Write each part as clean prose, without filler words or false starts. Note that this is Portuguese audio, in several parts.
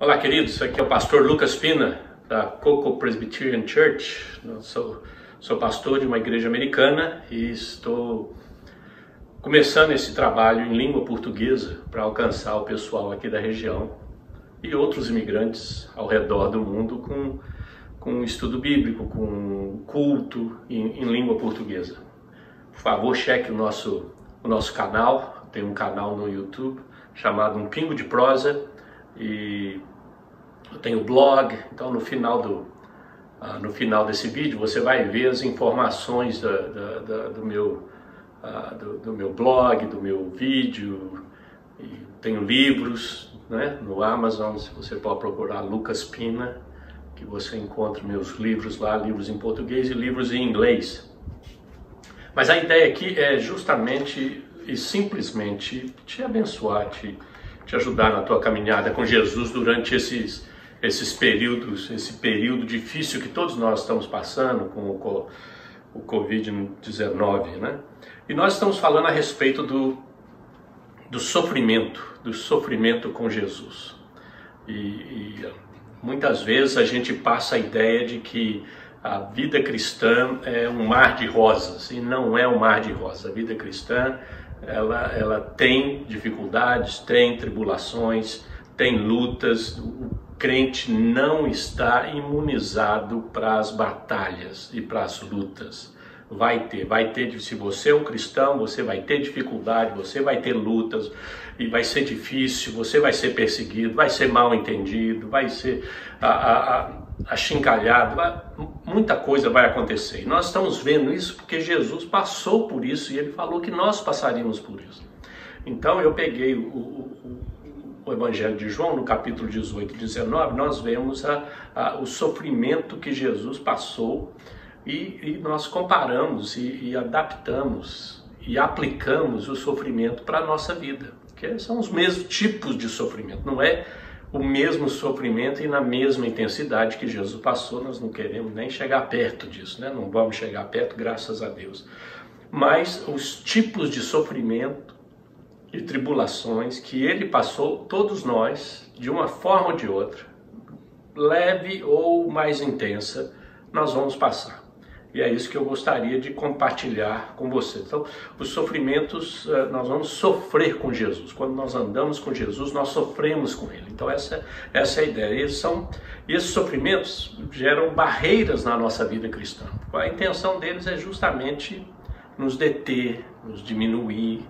Olá, queridos. Aqui é o pastor Lucas Pina, da Coco Presbyterian Church. Eu sou pastor de uma igreja americana e estou começando esse trabalho em língua portuguesa para alcançar o pessoal aqui da região e outros imigrantes ao redor do mundo com estudo bíblico, com culto em língua portuguesa. Por favor, cheque o nosso canal. Tem um canal no YouTube chamado Um Pingo de Prosa. E eu tenho blog, então no final desse vídeo você vai ver as informações do meu blog, do meu vídeo. E tenho livros, né, no Amazon. Você pode procurar Lucas Pina, que você encontra meus livros lá, livros em português e livros em inglês. Mas a ideia aqui é justamente e simplesmente te abençoar, te ajudar na tua caminhada com Jesus durante esses períodos, esse período difícil que todos nós estamos passando com o Covid-19, né? E nós estamos falando a respeito do sofrimento com Jesus. E muitas vezes a gente passa a ideia de que a vida cristã é um mar de rosas, e não é um mar de rosas. A vida cristã ela tem dificuldades, tem tribulações, tem lutas. O crente não está imunizado para as batalhas e para as lutas. Vai ter, se você é um cristão, você vai ter dificuldade, você vai ter lutas, e vai ser difícil, você vai ser perseguido, vai ser mal entendido, vai ser achincalhado, muita coisa vai acontecer. E nós estamos vendo isso porque Jesus passou por isso e ele falou que nós passaríamos por isso. Então eu peguei o Evangelho de João, no capítulo 18 e 19, nós vemos o sofrimento que Jesus passou e nós comparamos e adaptamos e aplicamos o sofrimento para a nossa vida, que são os mesmos tipos de sofrimento, não é o mesmo sofrimento e na mesma intensidade que Jesus passou. Nós não queremos nem chegar perto disso, né? Não vamos chegar perto, graças a Deus. Mas os tipos de sofrimento e tribulações que ele passou, todos nós, de uma forma ou de outra, leve ou mais intensa, nós vamos passar. E é isso que eu gostaria de compartilhar com vocês. Então, os sofrimentos, nós vamos sofrer com Jesus. Quando nós andamos com Jesus, nós sofremos com Ele. Então, essa é a ideia. Esses sofrimentos geram barreiras na nossa vida cristã. A intenção deles é justamente nos deter, nos diminuir,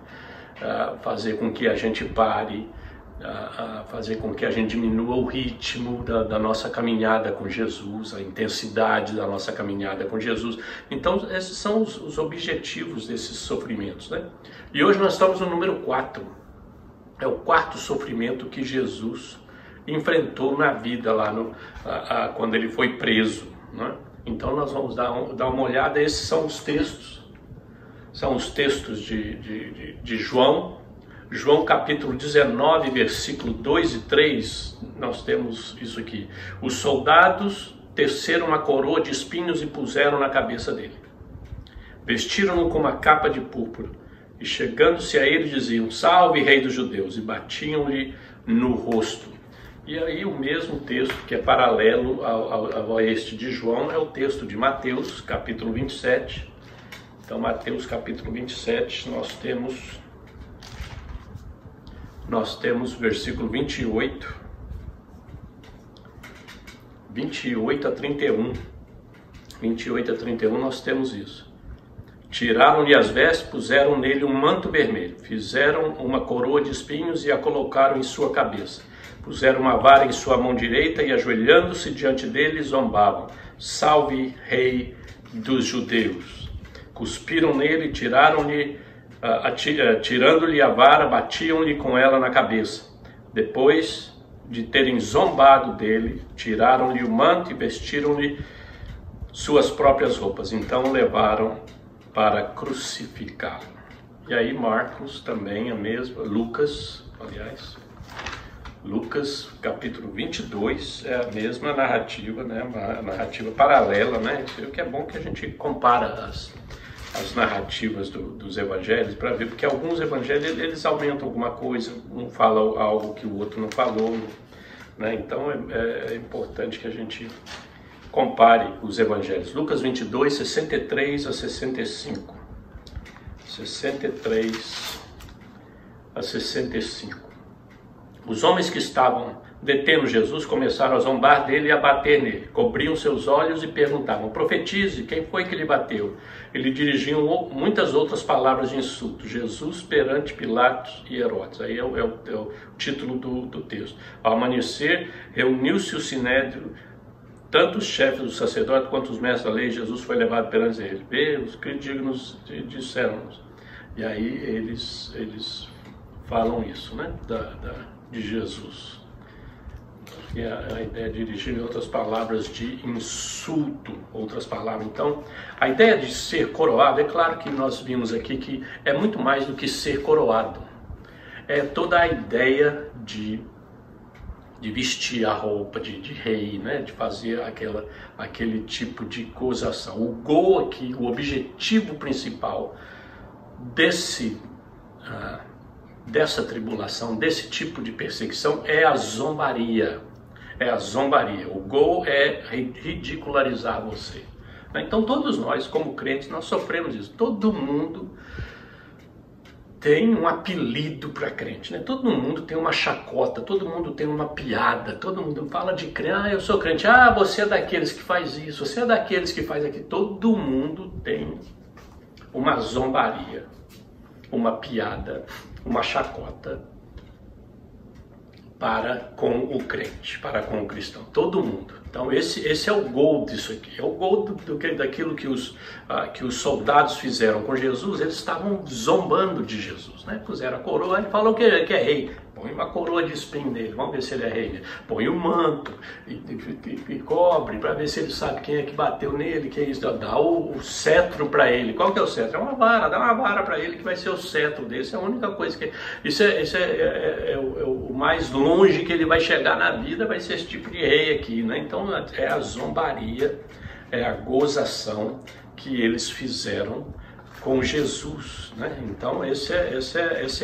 fazer com que a gente pare, fazer com que a gente diminua o ritmo da nossa caminhada com Jesus, a intensidade da nossa caminhada com Jesus. Então, esses são os objetivos desses sofrimentos, né? E hoje nós estamos no número 4. É o quarto sofrimento que Jesus enfrentou na vida lá quando ele foi preso, né? Então nós vamos dar uma olhada. Esses são os textos. São os textos de João. João capítulo 19, versículo 2 e 3, nós temos isso aqui. Os soldados teceram uma coroa de espinhos e puseram na cabeça dele. Vestiram-no com uma capa de púrpura e, chegando-se a ele, diziam: "Salve, Rei dos Judeus!" e batiam-lhe no rosto. E aí o mesmo texto, que é paralelo a este de João, é o texto de Mateus, capítulo 27. Então, Mateus capítulo 27, nós temos versículo 28 a 31. 28 a 31 nós temos isso. Tiraram-lhe as vestes, puseram nele um manto vermelho, fizeram uma coroa de espinhos e a colocaram em sua cabeça. Puseram uma vara em sua mão direita e, ajoelhando-se diante dele, zombavam: "Salve, Rei dos Judeus!" Cuspiram nele, tirando-lhe a vara, batiam-lhe com ela na cabeça. Depois de terem zombado dele, tiraram-lhe o manto e vestiram-lhe suas próprias roupas. Então o levaram para crucificá-lo. E aí Marcos também, Lucas capítulo 22, é a mesma narrativa, né? Uma narrativa paralela, né? Isso é o que é bom, que a gente compara as narrativas dos evangelhos para ver, porque alguns evangelhos eles aumentam alguma coisa, um fala algo que o outro não falou, né? Então é importante que a gente compare os evangelhos. Lucas 22, 63 a 65. 63 a 65. Os homens que estavam detendo Jesus começaram a zombar dele e a bater nele. Cobriam seus olhos e perguntavam: profetize, quem foi que lhe bateu? Ele dirigiam muitas outras palavras de insulto. Jesus perante Pilatos e Herodes. Aí é o título do texto. Ao amanhecer, reuniu-se o sinédrio, tanto os chefes do sacerdote quanto os mestres da lei. Jesus foi levado perante eles. Vê, os críticos disseram-nos. E aí eles falam isso, né? De Jesus. Que a ideia de dirigir em outras palavras de insulto, outras palavras. Então, a ideia de ser coroado, é claro que nós vimos aqui que é muito mais do que ser coroado. É toda a ideia de vestir a roupa de rei, né? De fazer aquele tipo de gozação. O gol aqui, o objetivo principal dessa tribulação, desse tipo de perseguição, é a zombaria. É a zombaria. O gol é ridicularizar você. Então todos nós, como crentes, nós sofremos isso. Todo mundo tem um apelido para crente, né? Todo mundo tem uma chacota, todo mundo tem uma piada, todo mundo fala de crente. Eu sou crente. Você é daqueles que faz isso, você é daqueles que faz aquilo. Todo mundo tem uma zombaria, uma piada, uma chacota para com o crente, para com o cristão, todo mundo. Então esse é o gol disso aqui, é o gol daquilo que os soldados fizeram com Jesus. Eles estavam zombando de Jesus, né? Puseram a coroa, ele falou que é rei. Põe uma coroa de espinho nele, vamos ver se ele é rei. Põe o manto e cobre para ver se ele sabe quem é que bateu nele, que é isso. Dá o cetro para ele. Qual que é o cetro? É uma vara, dá uma vara para ele que vai ser o cetro dele. Isso é a única coisa que... Isso é o mais longe que ele vai chegar na vida, vai ser esse tipo de rei aqui, né? Então é a zombaria, é a gozação que eles fizeram com Jesus, né? Então esse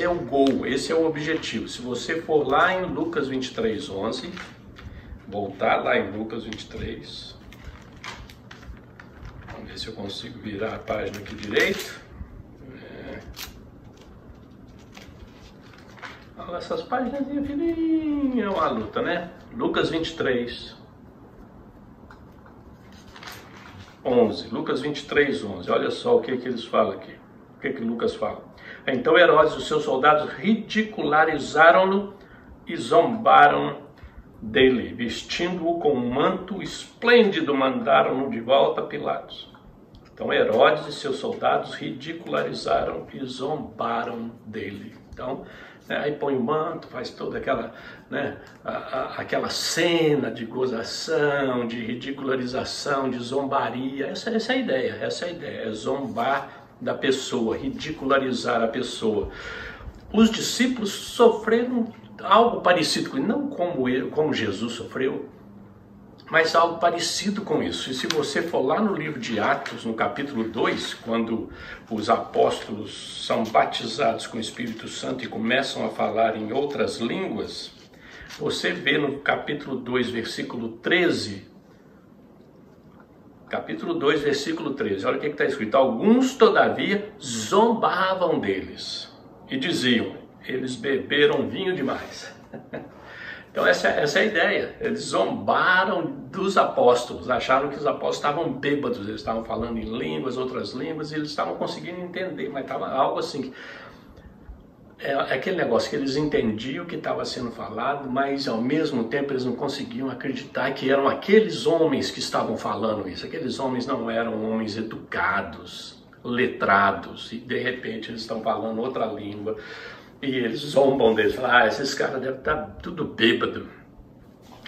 é o gol, esse é o objetivo. Se você for lá em Lucas 23, 11, voltar lá em Lucas 23, vamos ver se eu consigo virar a página aqui direito. Essas páginas fininhas é uma luta, né? Lucas 23, 11. Lucas 23, 11. Olha só o que eles falam aqui. O que Lucas fala. Então Herodes e os seus soldados ridicularizaram-no e zombaram dele. Vestindo-o com um manto esplêndido, mandaram-no de volta a Pilatos. Então Herodes e seus soldados ridicularizaram e zombaram dele. Então, aí põe o manto, faz toda aquela, né, aquela cena de gozação, de ridicularização, de zombaria. Essa é a ideia, é zombar da pessoa, ridicularizar a pessoa. Os discípulos sofreram algo parecido, não como Jesus sofreu, mas algo parecido com isso. E se você for lá no livro de Atos, no capítulo 2, quando os apóstolos são batizados com o Espírito Santo e começam a falar em outras línguas, você vê no capítulo 2, versículo 13, capítulo 2, versículo 13, olha o que está escrito. Alguns, todavia, zombavam deles e diziam: eles beberam vinho demais. Então essa é a ideia. Eles zombaram dos apóstolos, acharam que os apóstolos estavam bêbados, eles estavam falando em línguas, outras línguas, e eles estavam conseguindo entender, mas estava algo assim. É aquele negócio que eles entendiam o que estava sendo falado, mas ao mesmo tempo eles não conseguiam acreditar que eram aqueles homens que estavam falando isso. Aqueles homens não eram homens educados, letrados, e de repente eles estão falando outra língua. E eles zombam deles, falam: esses caras devem estar tudo bêbado.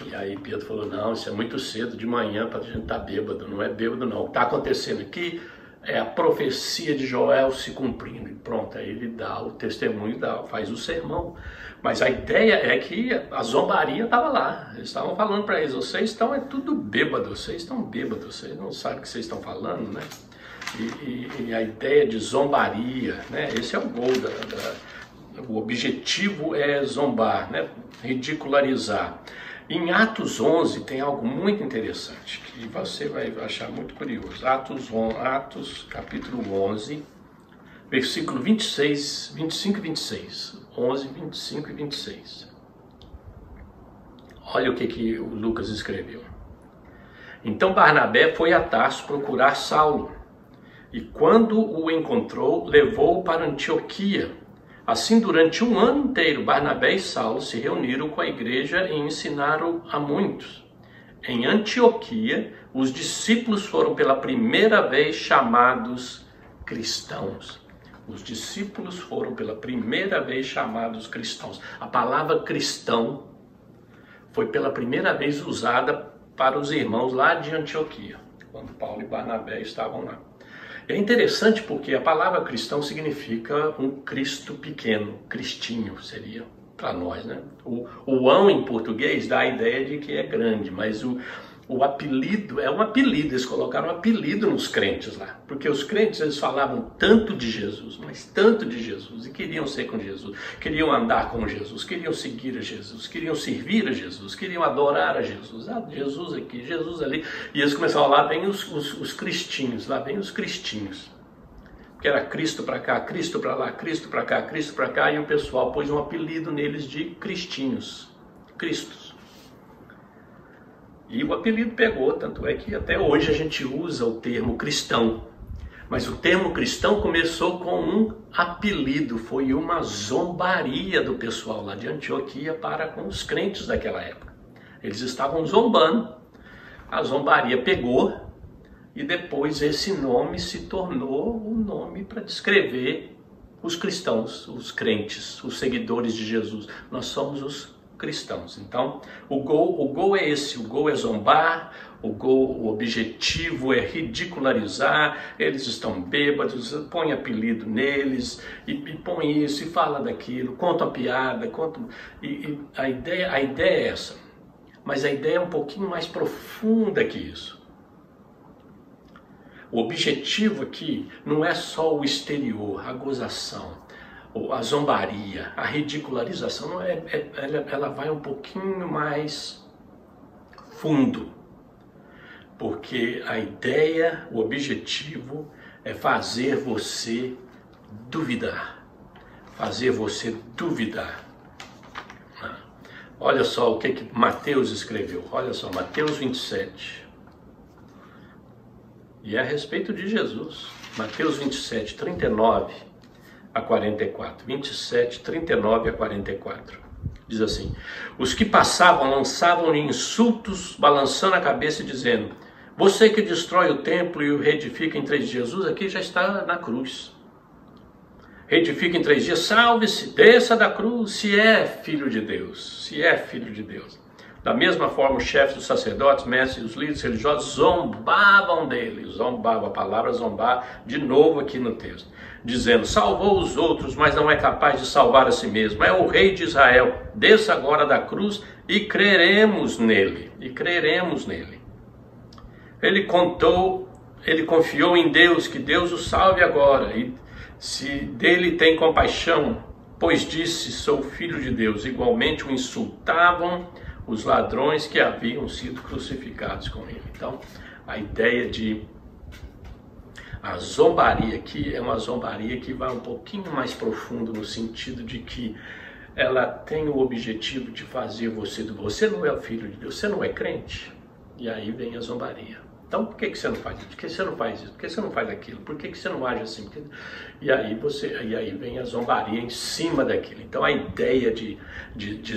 E aí Pedro falou: não, isso é muito cedo de manhã para a gente estar bêbado, não é bêbado não. O que está acontecendo aqui é a profecia de Joel se cumprindo. E pronto, aí ele dá o testemunho, faz o sermão. Mas a ideia é que a zombaria estava lá. Eles estavam falando para eles: vocês estão tudo bêbado, vocês estão bêbados, vocês não sabem o que vocês estão falando, né? E a ideia de zombaria, né? Esse é o gol o objetivo é zombar, né? Ridicularizar. Em Atos 11 tem algo muito interessante, que você vai achar muito curioso. Atos capítulo 11, versículo 26, 25 e 26. 11, 25 e 26. Olha o que o Lucas escreveu. Então Barnabé foi a Tarso procurar Saulo, e quando o encontrou, levou-o para Antioquia. Assim, durante um ano inteiro, Barnabé e Saulo se reuniram com a igreja e ensinaram a muitos. Em Antioquia, os discípulos foram pela primeira vez chamados cristãos. Os discípulos foram pela primeira vez chamados cristãos. A palavra cristão foi pela primeira vez usada para os irmãos lá de Antioquia, quando Paulo e Barnabé estavam lá. É interessante porque a palavra cristão significa um Cristo pequeno, cristinho seria para nós, né? O ão em português dá a ideia de que é grande, mas o apelido é um apelido, eles colocaram um apelido nos crentes lá, porque os crentes eles falavam tanto de Jesus, mas tanto de Jesus, e queriam ser com Jesus, queriam andar com Jesus, queriam seguir a Jesus, queriam servir a Jesus, queriam adorar a Jesus, Jesus aqui, Jesus ali, e eles começaram, lá vem os cristinhos, lá vem os cristinhos, que era Cristo para cá, Cristo para lá, Cristo para cá, Cristo para cá, e o pessoal pôs um apelido neles de cristinhos, Cristos. E o apelido pegou, tanto é que até hoje a gente usa o termo cristão. Mas o termo cristão começou com um apelido, foi uma zombaria do pessoal lá de Antioquia para com os crentes daquela época. Eles estavam zombando, a zombaria pegou e depois esse nome se tornou um nome para descrever os cristãos, os crentes, os seguidores de Jesus. Nós somos os cristãos. Então, o gol é esse, o gol é zombar, o objetivo é ridicularizar, eles estão bêbados, põe apelido neles, e põe isso, e fala daquilo, conta uma piada, e a ideia é essa. Mas a ideia é um pouquinho mais profunda que isso. O objetivo aqui não é só o exterior, a gozação, a zombaria, a ridicularização, ela vai um pouquinho mais fundo, porque a ideia, o objetivo é fazer você duvidar, Olha só o que Mateus escreveu, olha só, Mateus 27, e é a respeito de Jesus, Mateus 27, 39 a 44, 27, 39 a 44, diz assim: os que passavam lançavam-lhe insultos, balançando a cabeça e dizendo: você que destrói o templo e o reedifica em 3 dias, Jesus aqui já está na cruz, reedifica em 3 dias, salve-se, desça da cruz, se é filho de Deus, Da mesma forma, os chefes dos sacerdotes, mestres e os líderes religiosos zombavam dele, a palavra zombar, de novo aqui no texto, dizendo: salvou os outros, mas não é capaz de salvar a si mesmo, é o rei de Israel, desça agora da cruz e creremos nele, Ele confiou em Deus, que Deus o salve agora, e se dele tem compaixão, pois disse: sou filho de Deus. Igualmente o insultavam os ladrões que haviam sido crucificados com ele. Então, a ideia a zombaria aqui é uma zombaria que vai um pouquinho mais profundo, no sentido de que ela tem o objetivo de fazer você não é o filho de Deus, você não é crente, e aí vem a zombaria. Então, por que você não faz isso? Por que você não faz isso? Por que você não faz aquilo? Por que você não age assim? E aí vem a zombaria em cima daquilo. Então, a ideia de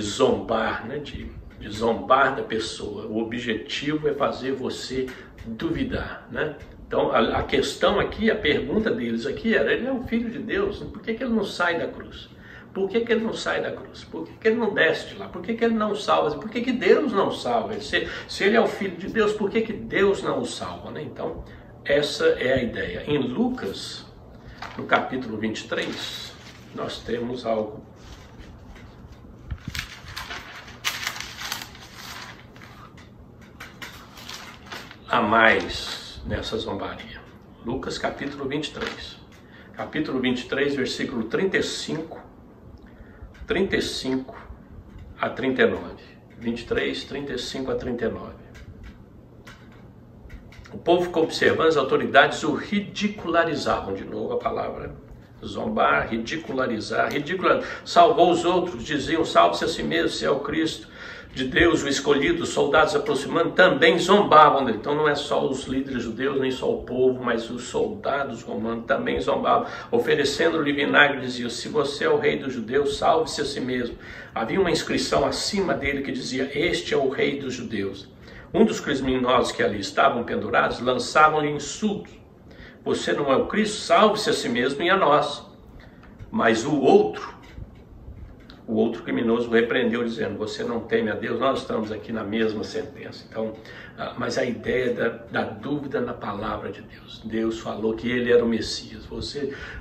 zombar, né? de zombar da pessoa, o objetivo é fazer você duvidar, né? Então, a questão aqui, a pergunta deles aqui era: ele é um filho de Deus, por que ele não sai da cruz? Por que ele não sai da cruz? Por que ele não desce de lá? Por que ele não salva? Por que Deus não salva? Se ele é o filho de Deus, por que Deus não o salva, né? Então, essa é a ideia. Em Lucas, no capítulo 23, nós temos algo a mais nessa zombaria. Lucas capítulo 23. Capítulo 23, versículo 35 a 39. 23, 35 a 39. O povo ficou observando, as autoridades o ridicularizavam, de novo a palavra zombar, ridicularizar, salvou os outros, diziam, salve-se a si mesmo, se é o Cristo de Deus, o escolhido, os soldados aproximando, também zombavam dele. Então não é só os líderes judeus, nem só o povo, mas os soldados romanos também zombavam, oferecendo-lhe vinagre, diziam, se você é o rei dos judeus, salve-se a si mesmo. Havia uma inscrição acima dele que dizia, este é o rei dos judeus. Um dos criminosos que ali estavam pendurados, lançavam-lhe insultos. Você não é o Cristo? Salve-se a si mesmo e a nós. Mas o outro criminoso repreendeu, dizendo, você não teme a Deus, nós estamos aqui na mesma sentença. Então, mas a ideia da dúvida na palavra de Deus. Deus falou que ele era o Messias.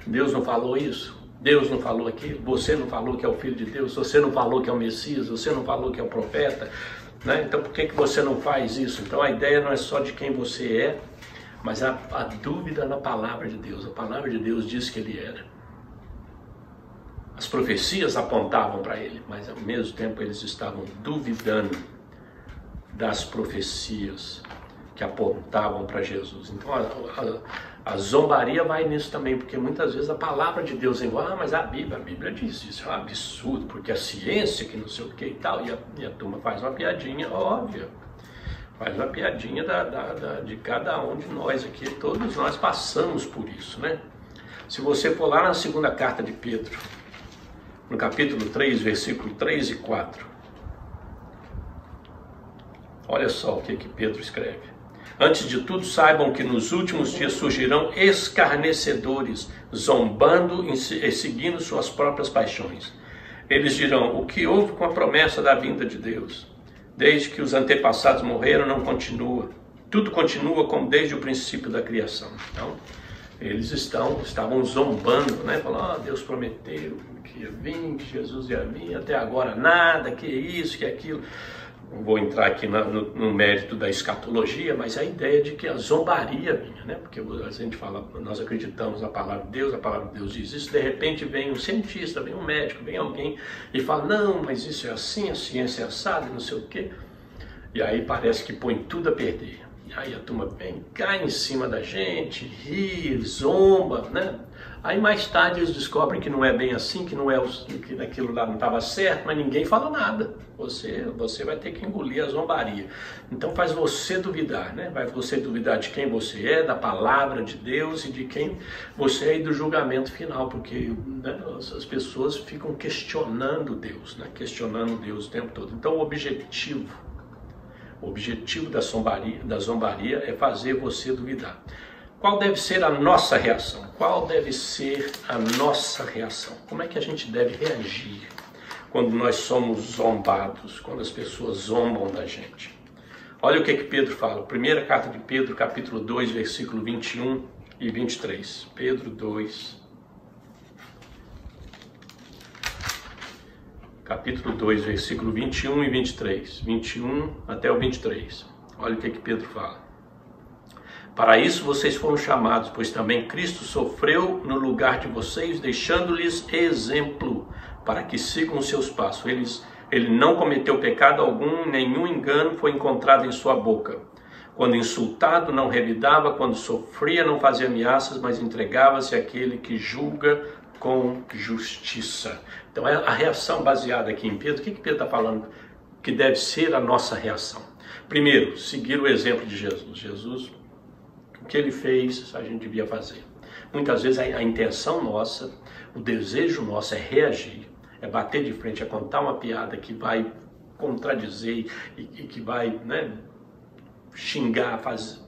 Deus não falou isso? Deus não falou aquilo? Você não falou que é o Filho de Deus? Você não falou que é o Messias? Você não falou que é o profeta? Né? Então, por que você não faz isso? Então, a ideia não é só de quem você é, mas a dúvida na palavra de Deus. A palavra de Deus diz que ele era. As profecias apontavam para ele, mas ao mesmo tempo eles estavam duvidando das profecias que apontavam para Jesus. Então a zombaria vai nisso também, porque muitas vezes a palavra de Deus é mas a Bíblia diz isso, é um absurdo, porque a ciência que não sei o que e tal, e a turma faz uma piadinha óbvia. Faz uma piadinha de cada um de nós aqui. Todos nós passamos por isso, né? Se você for lá na segunda carta de Pedro, no capítulo 3, versículo 3 e 4. Olha só o que Pedro escreve. Antes de tudo, saibam que nos últimos dias surgirão escarnecedores, zombando e seguindo suas próprias paixões. Eles dirão, o que houve com a promessa da vinda de Deus? Desde que os antepassados morreram, não continua. Tudo continua como desde o princípio da criação. Então, eles estavam zombando, né? Falando, Deus prometeu que ia vir, que Jesus ia vir, até agora nada, que isso, que aquilo. Não vou entrar aqui no mérito da escatologia, mas a ideia de que a zombaria vinha, né? Porque a gente fala, nós acreditamos na palavra de Deus, a palavra de Deus diz isso, de repente vem um cientista, vem um médico, vem alguém e fala, não, mas isso é assim, a ciência é assada, não sei o quê. E aí parece que põe tudo a perder. E aí a turma vem, cai em cima da gente, ri, zomba, né? Aí mais tarde eles descobrem que não é bem assim, que que aquilo lá não estava certo, mas ninguém fala nada. Você vai ter que engolir a zombaria. Então faz você duvidar, né? Vai você duvidar de quem você é, da palavra de Deus e de quem você é e do julgamento final, porque né, as pessoas ficam questionando Deus, né? Questionando Deus o tempo todo. Então o objetivo da zombaria é fazer você duvidar. Qual deve ser a nossa reação? Qual deve ser a nossa reação? Como é que a gente deve reagir quando nós somos zombados, quando as pessoas zombam da gente? Olha o que Pedro fala. Primeira carta de Pedro, capítulo 2, versículo 21 e 23. Pedro 2, capítulo 2, versículo 21 e 23. 21 até o 23. Olha o que Pedro fala. Para isso vocês foram chamados, pois também Cristo sofreu no lugar de vocês, deixando-lhes exemplo, para que sigam os seus passos. Ele não cometeu pecado algum, nenhum engano foi encontrado em sua boca. Quando insultado, não revidava, quando sofria, não fazia ameaças, mas entregava-se àquele que julga com justiça. Então, a reação baseada aqui em Pedro, o que Pedro está falando que deve ser a nossa reação? Primeiro, seguir o exemplo de Jesus. Jesus, o que ele fez, a gente devia fazer. Muitas vezes a intenção nossa, o desejo nosso é reagir, é bater de frente, é contar uma piada que vai contradizer e que vai, né, xingar, fazer.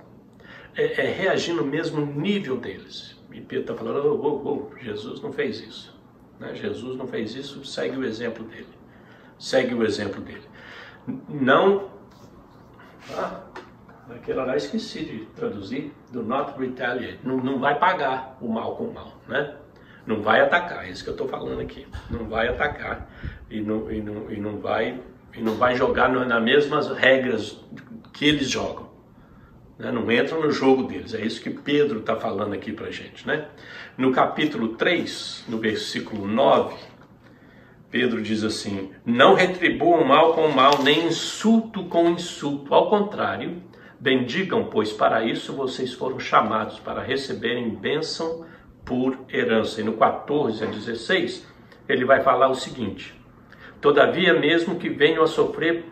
É reagir no mesmo nível deles. E Pedro está falando, Jesus não fez isso. Né? Jesus não fez isso, segue o exemplo dele. Segue o exemplo dele. Não... Aquela lá esqueci de traduzir, do not retaliate, não vai pagar o mal com o mal, né? Não vai atacar, é isso que eu estou falando aqui, não vai atacar e não vai jogar nas mesmas regras que eles jogam, né? Não entra no jogo deles, é isso que Pedro está falando aqui para a gente, né? No capítulo 3, no versículo 9, Pedro diz assim: não retribuam mal com mal, nem insulto com insulto. Ao contrário, bendigam, pois para isso vocês foram chamados, para receberem bênção por herança. E no 14 a 16, ele vai falar o seguinte: todavia, mesmo que venham a sofrer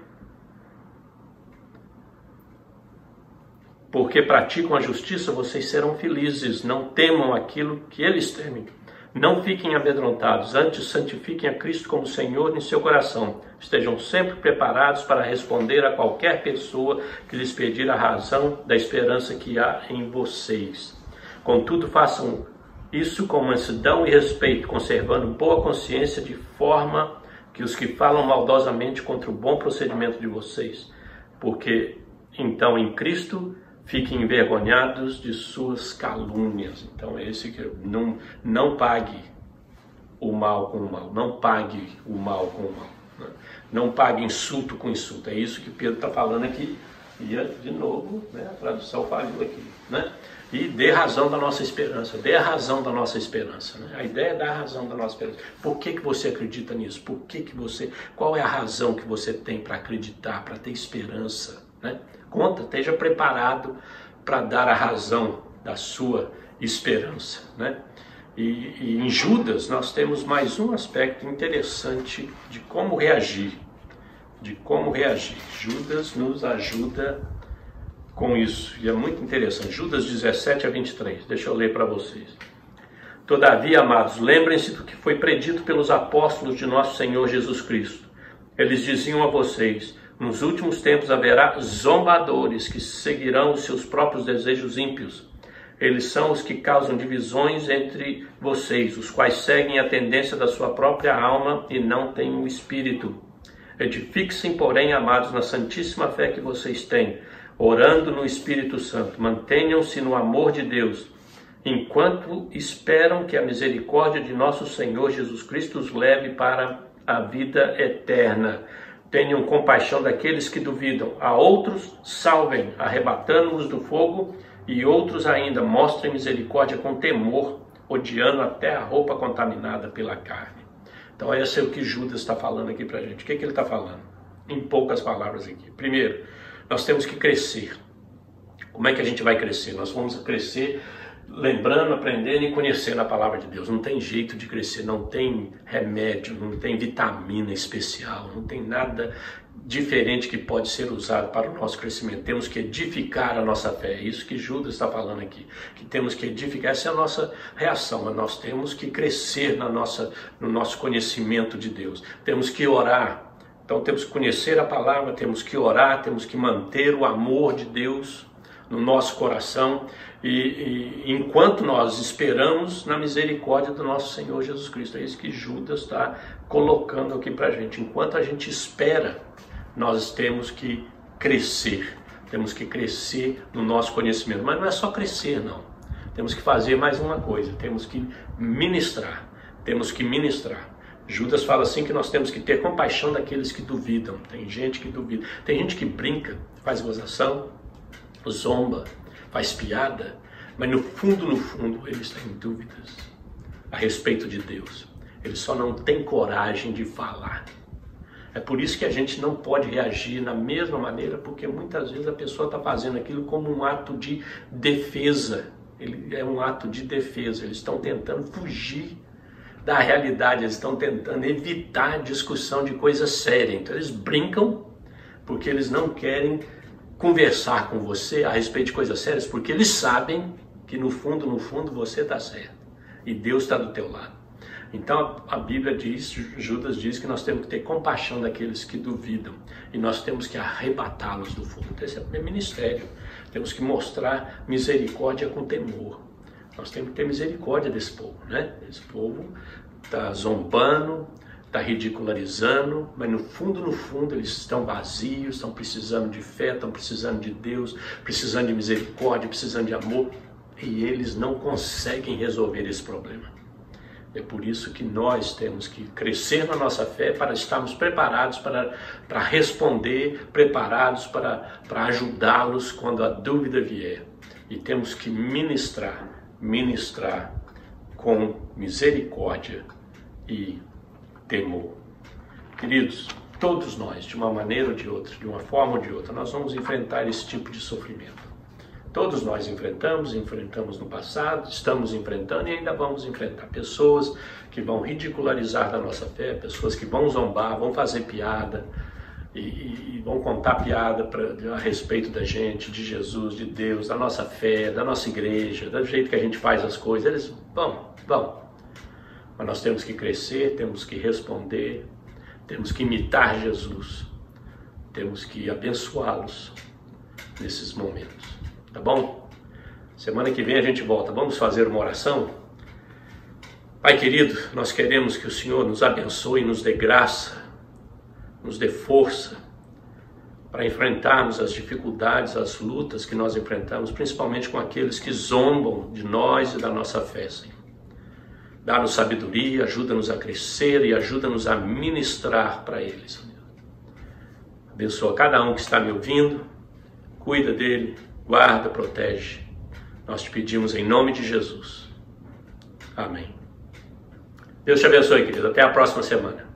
porque praticam a justiça, vocês serão felizes. Não temam aquilo que eles temem. Não fiquem amedrontados, antes santifiquem a Cristo como Senhor em seu coração. Estejam sempre preparados para responder a qualquer pessoa que lhes pedir a razão da esperança que há em vocês. Contudo, façam isso com mansidão e respeito, conservando boa consciência, de forma que os que falam maldosamente contra o bom procedimento de vocês, porque então em Cristo fiquem envergonhados de suas calúnias. Então é esse que não pague o mal com o mal, não pague o mal com o mal, né? Não pague insulto com insulto. É isso que Pedro está falando aqui. E de novo, né, a tradução falhou aqui, né? E dê razão da nossa esperança, dê a razão da nossa esperança, né? A ideia é dar a razão da nossa esperança. Por que você acredita nisso? Qual é a razão que você tem para acreditar, para ter esperança, né? Esteja preparado para dar a razão da sua esperança, né? E em Judas nós temos mais um aspecto interessante de como reagir, Judas nos ajuda com isso, e é muito interessante. Judas 17 a 23, deixa eu ler para vocês. Todavia, amados, lembrem-se do que foi predito pelos apóstolos de nosso Senhor Jesus Cristo. Eles diziam a vocês: nos últimos tempos haverá zombadores que seguirão os seus próprios desejos ímpios. Eles são os que causam divisões entre vocês, os quais seguem a tendência da sua própria alma e não têm o Espírito. Edifiquem-se, porém, amados, na santíssima fé que vocês têm, orando no Espírito Santo. Mantenham-se no amor de Deus, enquanto esperam que a misericórdia de nosso Senhor Jesus Cristo os leve para a vida eterna. Tenham compaixão daqueles que duvidam. A outros salvem, arrebatando-os do fogo, e outros ainda mostrem misericórdia com temor, odiando até a roupa contaminada pela carne. Então esse é o que Judas está falando aqui para a gente. O que ele está falando? Em poucas palavras aqui. Primeiro, nós temos que crescer. Como é que a gente vai crescer? Nós vamos crescer lembrando, aprendendo e conhecendo a palavra de Deus. Não tem jeito de crescer, não tem remédio, não tem vitamina especial, não tem nada diferente que pode ser usado para o nosso crescimento. Temos que edificar a nossa fé. É isso que Judas está falando aqui, que temos que edificar. Essa é a nossa reação. Nós temos que crescer no nosso conhecimento de Deus. Temos que orar. Então temos que conhecer a palavra, temos que orar, temos que manter o amor de Deus no nosso coração, e enquanto nós esperamos na misericórdia do nosso Senhor Jesus Cristo. É isso que Judas está colocando aqui para a gente. Enquanto a gente espera, nós temos que crescer no nosso conhecimento. Mas não é só crescer, não. Temos que fazer mais uma coisa, temos que ministrar. Judas fala assim que nós temos que ter compaixão daqueles que duvidam. Tem gente que duvida, tem gente que brinca, faz gozação, zomba, faz piada, mas no fundo eles têm dúvidas a respeito de Deus. Eles só não têm coragem de falar. É por isso que a gente não pode reagir da mesma maneira, porque muitas vezes a pessoa está fazendo aquilo como um ato de defesa. Ele é um ato de defesa. Eles estão tentando fugir da realidade, eles estão tentando evitar a discussão de coisa séria. Então eles brincam porque eles não querem conversar com você a respeito de coisas sérias, porque eles sabem que no fundo você está certo e Deus está do teu lado. Então a Bíblia diz, Judas diz que nós temos que ter compaixão daqueles que duvidam e nós temos que arrebatá-los do fogo. Esse é o meu ministério. Temos que mostrar misericórdia com temor. Nós temos que ter misericórdia desse povo, né? Esse povo está zombando, está ridicularizando, mas no fundo eles estão vazios, estão precisando de fé, estão precisando de Deus, precisando de misericórdia, precisando de amor, e eles não conseguem resolver esse problema. É por isso que nós temos que crescer na nossa fé para estarmos preparados para responder, preparados para ajudá-los quando a dúvida vier. E temos que ministrar com misericórdia e temor. Queridos, todos nós, de uma maneira ou de outra, de uma forma ou de outra, nós vamos enfrentar esse tipo de sofrimento. Todos nós enfrentamos no passado, estamos enfrentando e ainda vamos enfrentar pessoas que vão ridicularizar da nossa fé, pessoas que vão zombar, vão fazer piada e vão contar piada a respeito da gente, de Jesus, de Deus, da nossa fé, da nossa igreja, do jeito que a gente faz as coisas. Eles vão. Mas nós temos que crescer, temos que responder, temos que imitar Jesus, temos que abençoá-los nesses momentos. Tá bom? Semana que vem a gente volta. Vamos fazer uma oração? Pai querido, nós queremos que o Senhor nos abençoe, nos dê graça, nos dê força para enfrentarmos as dificuldades, as lutas que nós enfrentamos, principalmente com aqueles que zombam de nós e da nossa fé, Senhor. Dá-nos sabedoria, ajuda-nos a crescer e ajuda-nos a ministrar para eles, Senhor. Abençoa cada um que está me ouvindo, cuida dele, guarda, protege. Nós te pedimos em nome de Jesus. Amém. Deus te abençoe, querido. Até a próxima semana.